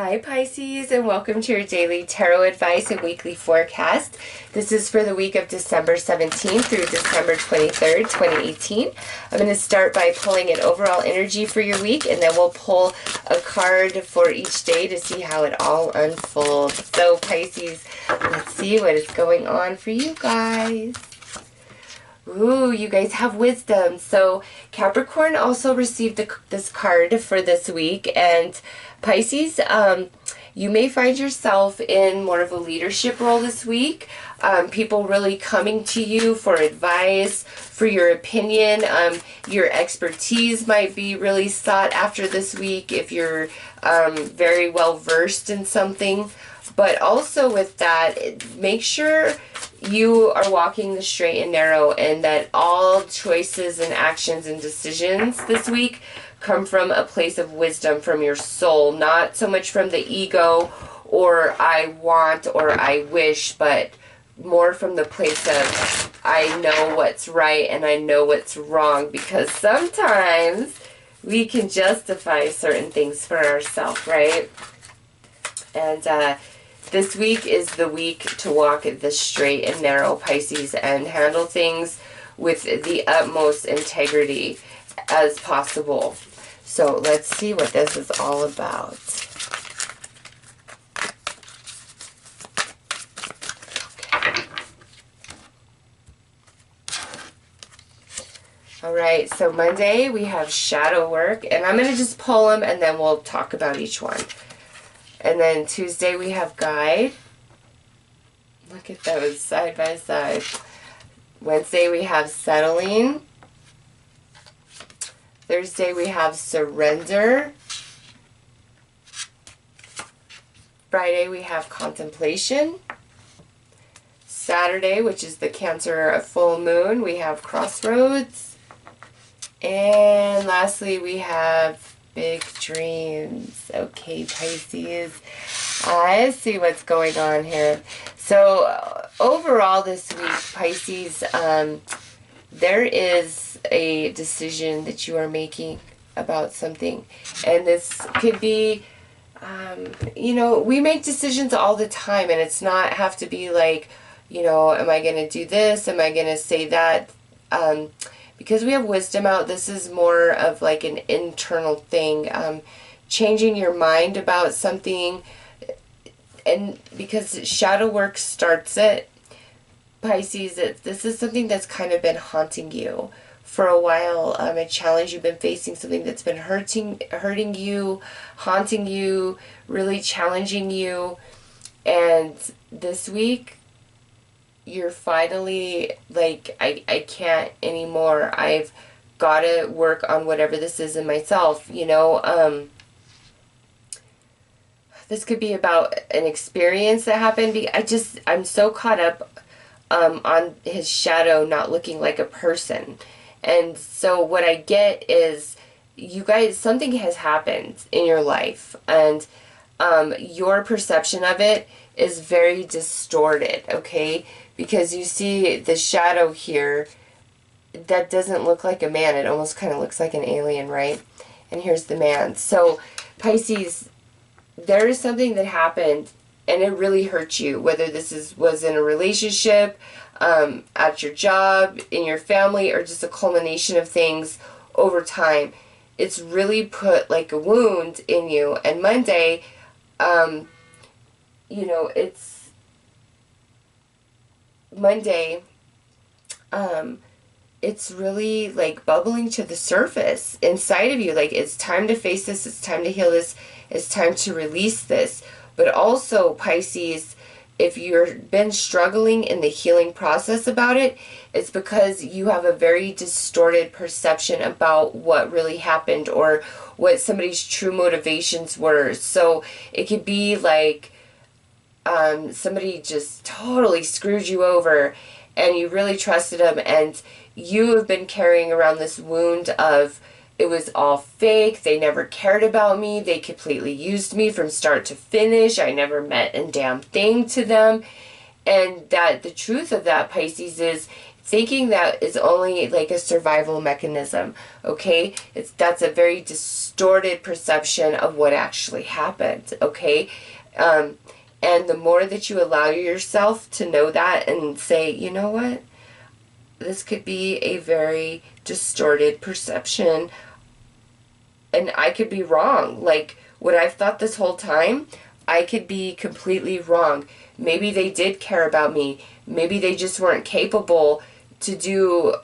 Hi Pisces, and welcome to your daily tarot advice and weekly forecast. This is for the week of December 17th through December 23rd, 2018. I'm going to start by pulling an overall energy for your week, and then we'll pull a card for each day to see how it all unfolds. So Pisces, let's see what is going on for you guys. Ooh, you guys have wisdom. So Capricorn also received this card for this week, and Pisces, you may find yourself in more of a leadership role this week. People really coming to you for advice, for your opinion. Your expertise might be really sought after this week if you're very well versed in something. But also with that, make sure you are walking the straight and narrow, and that all choices and actions and decisions this week come from a place of wisdom from your soul, not so much from the ego or I want or I wish, but more from the place of I know what's right and I know what's wrong, because sometimes we can justify certain things for ourselves, right? And this week is the week to walk the straight and narrow, Pisces, and handle things with the utmost integrity as possible. So let's see what this is all about. Okay. All right, so Monday we have shadow work, and I'm going to just pull them and then we'll talk about each one. And then Tuesday we have guide. Look at those side by side. Wednesday we have settling. Thursday we have surrender. Friday we have contemplation. Saturday, which is the Cancer full moon, we have crossroads. And lastly we have big dreams. Okay, Pisces. I see what's going on here. So overall this week, Pisces, there is a decision that you are making about something. And this could be, you know, we make decisions all the time, and it's not have to be like, you know, am I going to do this? Am I going to say that? Because we have wisdom out, this is more of like an internal thing. Changing your mind about something, and because shadow work starts it, Pisces, this is something that's kind of been haunting you for a while. A challenge you've been facing, something that's been hurting you, haunting you, really challenging you. And this week, you're finally like, I can't anymore. I've got to work on whatever this is in myself, you know. This could be about an experience that happened. I'm so caught up on his shadow not looking like a person. And so what I get is, you guys, something has happened in your life, and your perception of it is very distorted, okay? Because you see the shadow here that doesn't look like a man. It almost kind of looks like an alien, right? And here's the man. So Pisces, there is something that happened and it really hurt you, whether this was in a relationship, at your job, in your family, or just a culmination of things over time. It's really put like a wound in you. And Monday, you know, it's Monday, it's really like bubbling to the surface inside of you. Like, it's time to face this, it's time to heal this, it's time to release this. But also, Pisces, if you've been struggling in the healing process about it, it's because you have a very distorted perception about what really happened or what somebody's true motivations were. So it could be like somebody just totally screwed you over and you really trusted them, and you have been carrying around this wound of, it was all fake, they never cared about me, they completely used me from start to finish, I never meant a damn thing to them. And that the truth of that, Pisces, is thinking that is only like a survival mechanism, okay? That's a very distorted perception of what actually happened, okay? And the more that you allow yourself to know that and say, you know what, this could be a very distorted perception, and I could be wrong. Like, what I've thought this whole time, I could be completely wrong. Maybe they did care about me. Maybe they just weren't capable to do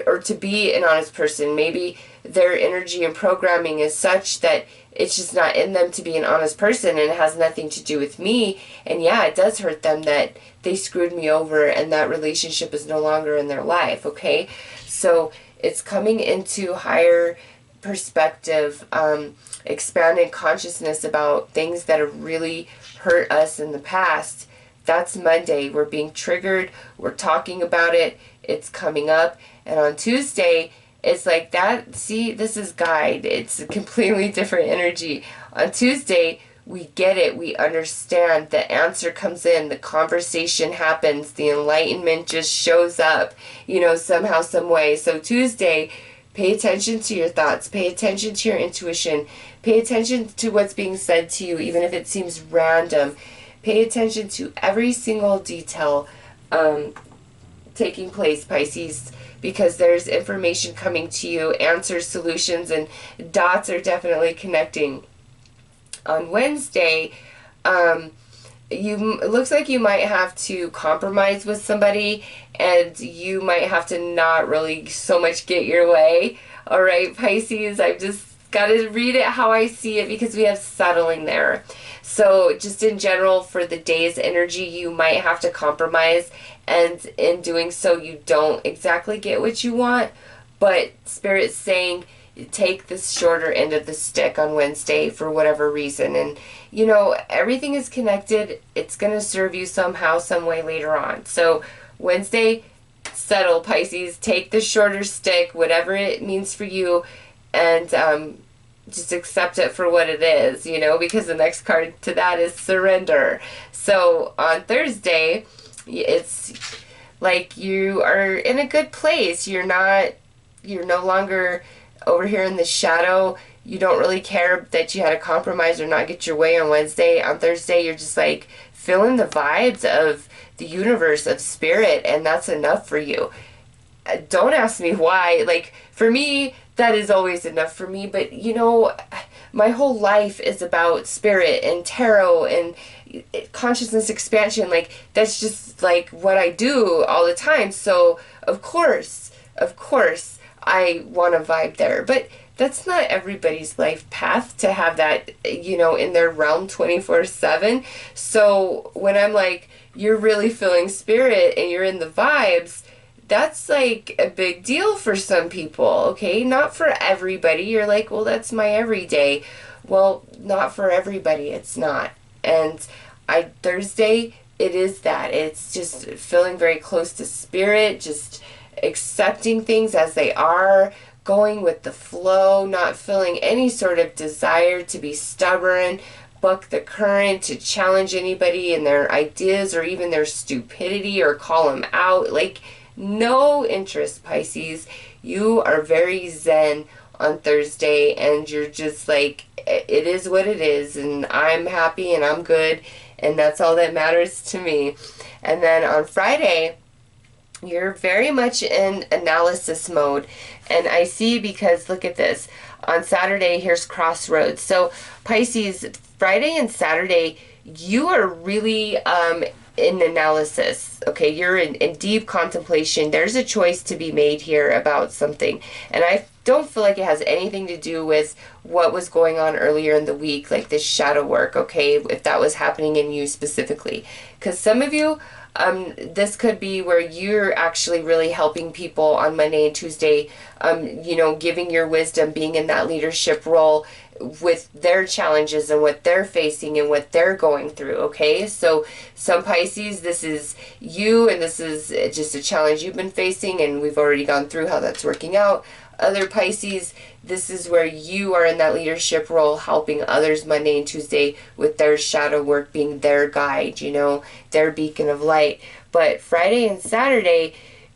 or to be an honest person. Maybe their energy and programming is such that it's just not in them to be an honest person, and it has nothing to do with me. And yeah, it does hurt them that they screwed me over and that relationship is no longer in their life, okay? So it's coming into higher perspective, expanded consciousness about things that have really hurt us in the past. That's Monday. We're being triggered. We're talking about it. It's coming up. And on Tuesday, it's like that. See, this is guide. It's a completely different energy. On Tuesday, we get it. We understand. The answer comes in. The conversation happens. The enlightenment just shows up, somehow, some way. So Tuesday, pay attention to your thoughts. Pay attention to your intuition. Pay attention to what's being said to you, even if it seems random. Pay attention to every single detail taking place, Pisces, because there's information coming to you, answers, solutions, and dots are definitely connecting. On Wednesday, it looks like you might have to compromise with somebody, and you might have to not really so much get your way. All right, Pisces, I've just got to read it how I see it because we have settling there. So just in general, for the day's energy, you might have to compromise, and in doing so, you don't exactly get what you want, but Spirit's saying take the shorter end of the stick on Wednesday for whatever reason. And, everything is connected. It's going to serve you somehow, some way later on. So Wednesday, settle, Pisces. Take the shorter stick, whatever it means for you, and just accept it for what it is, because the next card to that is surrender. So on Thursday, it's like you are in a good place. You're no longer over here in the shadow. You don't really care that you had to compromise or not get your way on Wednesday. On Thursday, you're just like feeling the vibes of the universe, of spirit, and that's enough for you. Don't ask me why. Like, for me, that is always enough for me. But, my whole life is about spirit and tarot and consciousness expansion. Like, that's just like what I do all the time. So, of course, I want to vibe there. But that's not everybody's life path to have that, in their realm 24/7. So when I'm like, you're really feeling spirit and you're in the vibes, that's like a big deal for some people, okay? Not for everybody. You're like, well, that's my everyday. Well, not for everybody. It's not. And Thursday, it is that. It's just feeling very close to spirit, just accepting things as they are, going with the flow, not feeling any sort of desire to be stubborn, buck the current, to challenge anybody in their ideas or even their stupidity or call them out. Like, no interest, Pisces. You are very zen on Thursday, and you're just like, it is what it is, and I'm happy and I'm good, and that's all that matters to me. And then on Friday, you're very much in analysis mode. And I see, because look at this. On Saturday, here's crossroads. So Pisces, Friday and Saturday, you are really in analysis. Okay, you're in deep contemplation. There's a choice to be made here about something. And I don't feel like it has anything to do with what was going on earlier in the week, like this shadow work, okay, if that was happening in you specifically. Because some of you, this could be where you're actually really helping people on Monday and Tuesday, giving your wisdom, being in that leadership role with their challenges and what they're facing and what they're going through, okay? So some Pisces, this is you, and this is just a challenge you've been facing, and we've already gone through how that's working out. Other Pisces, this is where you are in that leadership role, helping others Monday and Tuesday with their shadow work, being their guide, their beacon of light. But Friday and Saturday,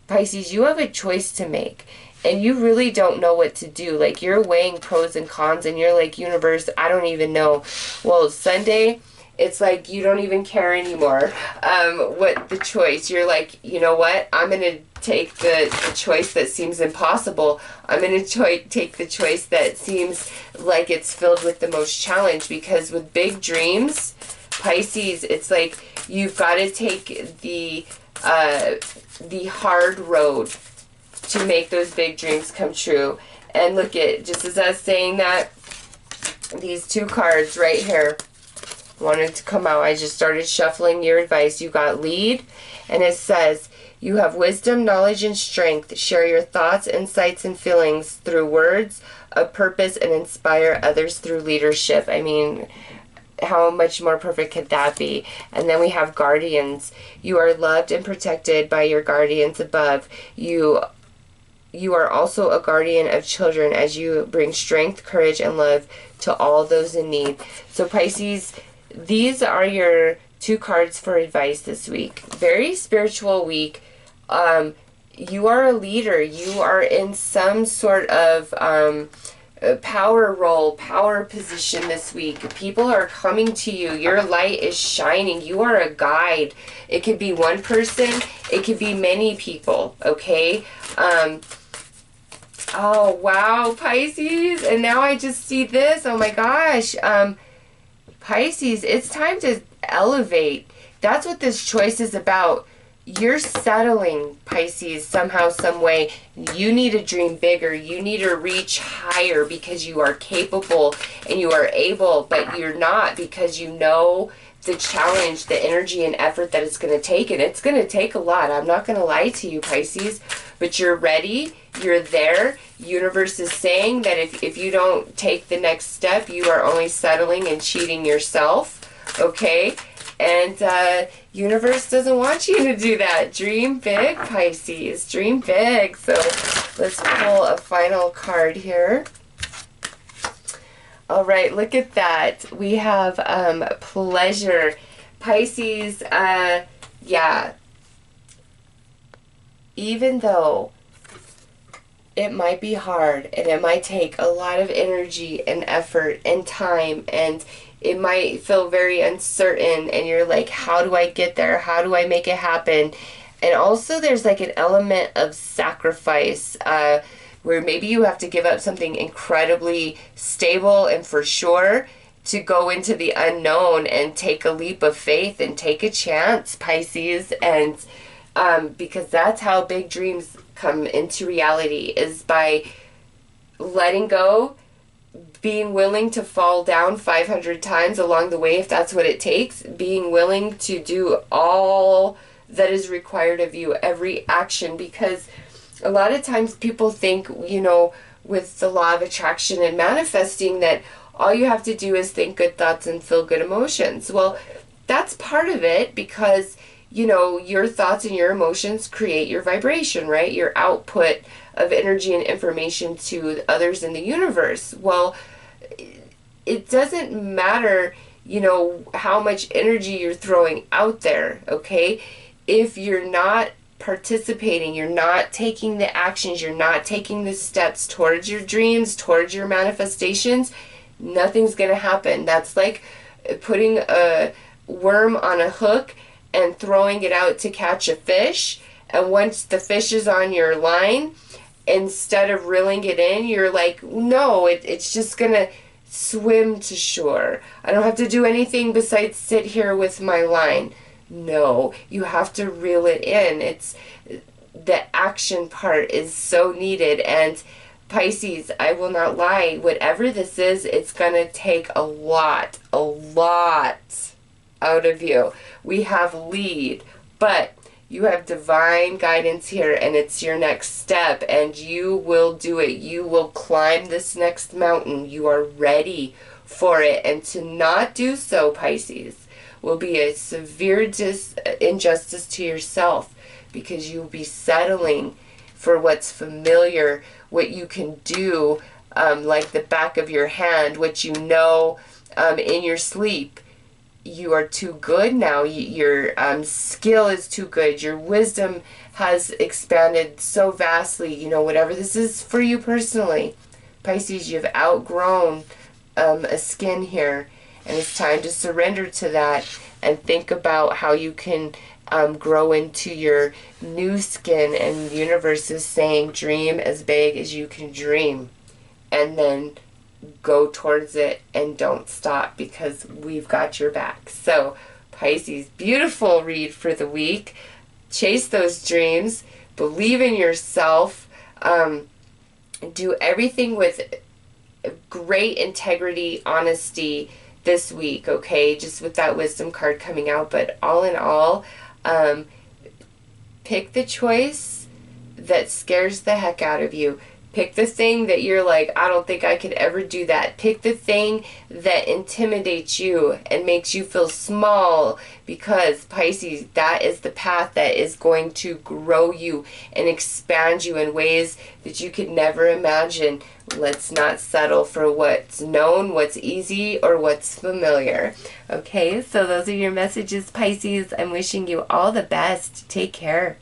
Pisces, you have a choice to make. And you really don't know what to do. Like, you're weighing pros and cons, and you're like, universe, I don't even know. Well, Sunday, it's like you don't even care anymore what the choice. You're like, you know what? I'm going to take the choice that seems impossible. I'm going to take the choice that seems like it's filled with the most challenge. Because with big dreams, Pisces, it's like you've got to take the hard road to make those big dreams come true. And look at, just as I was saying that, these two cards right here wanted to come out. I just started shuffling your advice. You got lead, and it says, you have wisdom, knowledge, and strength. Share your thoughts, insights, and feelings through words of purpose and inspire others through leadership. I mean, how much more perfect could that be? And then we have guardians. You are loved and protected by your guardians above. You are also a guardian of children as you bring strength, courage, and love to all those in need. So Pisces, these are your two cards for advice this week. Very spiritual week. You are a leader. You are in some sort of power role, power position this week. People are coming to you. Your light is shining. You are a guide. It could be one person. It could be many people, okay? Oh, wow, Pisces. And now I just see this. Oh, my gosh. Pisces, it's time to elevate. That's what this choice is about. You're settling, Pisces, somehow, some way. You need to dream bigger. You need to reach higher because you are capable and you are able, but you're not because you know the challenge, the energy and effort that it's going to take. And it's going to take a lot. I'm not going to lie to you, Pisces, but you're ready. You're there. Universe is saying that if you don't take the next step, you are only settling and cheating yourself, okay? And universe doesn't want you to do that. Dream big, Pisces. Dream big. So let's pull a final card here. All right, look at that. We have pleasure. Pisces, yeah. Even though it might be hard and it might take a lot of energy and effort and time, and it might feel very uncertain, and you're like, how do I get there? How do I make it happen? And also there's like an element of sacrifice where maybe you have to give up something incredibly stable and for sure to go into the unknown and take a leap of faith and take a chance, Pisces. And because that's how big dreams come into reality, is by letting go, being willing to fall down 500 times along the way if that's what it takes, being willing to do all that is required of you, every action. Because a lot of times people think, you know, with the law of attraction and manifesting, that all you have to do is think good thoughts and feel good emotions. Well, that's part of it, because you know, your thoughts and your emotions create your vibration, right? Your output of energy and information to others in the universe. Well, it doesn't matter, you know, how much energy you're throwing out there, okay? If you're not participating, you're not taking the actions, you're not taking the steps towards your dreams, towards your manifestations, nothing's gonna happen. That's like putting a worm on a hook and throwing it out to catch a fish. And once the fish is on your line, instead of reeling it in, you're like, no, it's just gonna swim to shore. I don't have to do anything besides sit here with my line. No, you have to reel it in. It's the action part is so needed. And Pisces, I will not lie, whatever this is, it's gonna take a lot out of you. We have lead, but you have divine guidance here, and it's your next step, and you will do it. You will climb this next mountain. You are ready for it, and to not do so, Pisces, will be a severe injustice to yourself, because you'll be settling for what's familiar, what you can do, like the back of your hand, what you know in your sleep. you are too good now. Your skill is too good. Your wisdom has expanded so vastly. You know, whatever this is for you personally, Pisces, you've outgrown a skin here, and it's time to surrender to that and think about how you can grow into your new skin. And the universe is saying, dream as big as you can dream, and then go towards it and don't stop, because we've got your back. So Pisces, beautiful read for the week. Chase those dreams, believe in yourself, do everything with great integrity, honesty this week, okay? Just with that wisdom card coming out. But all in all, pick the choice that scares the heck out of you. Pick the thing that you're like, I don't think I could ever do that. Pick the thing that intimidates you and makes you feel small, because Pisces, that is the path that is going to grow you and expand you in ways that you could never imagine. Let's not settle for what's known, what's easy, or what's familiar. Okay, so those are your messages, Pisces. I'm wishing you all the best. Take care.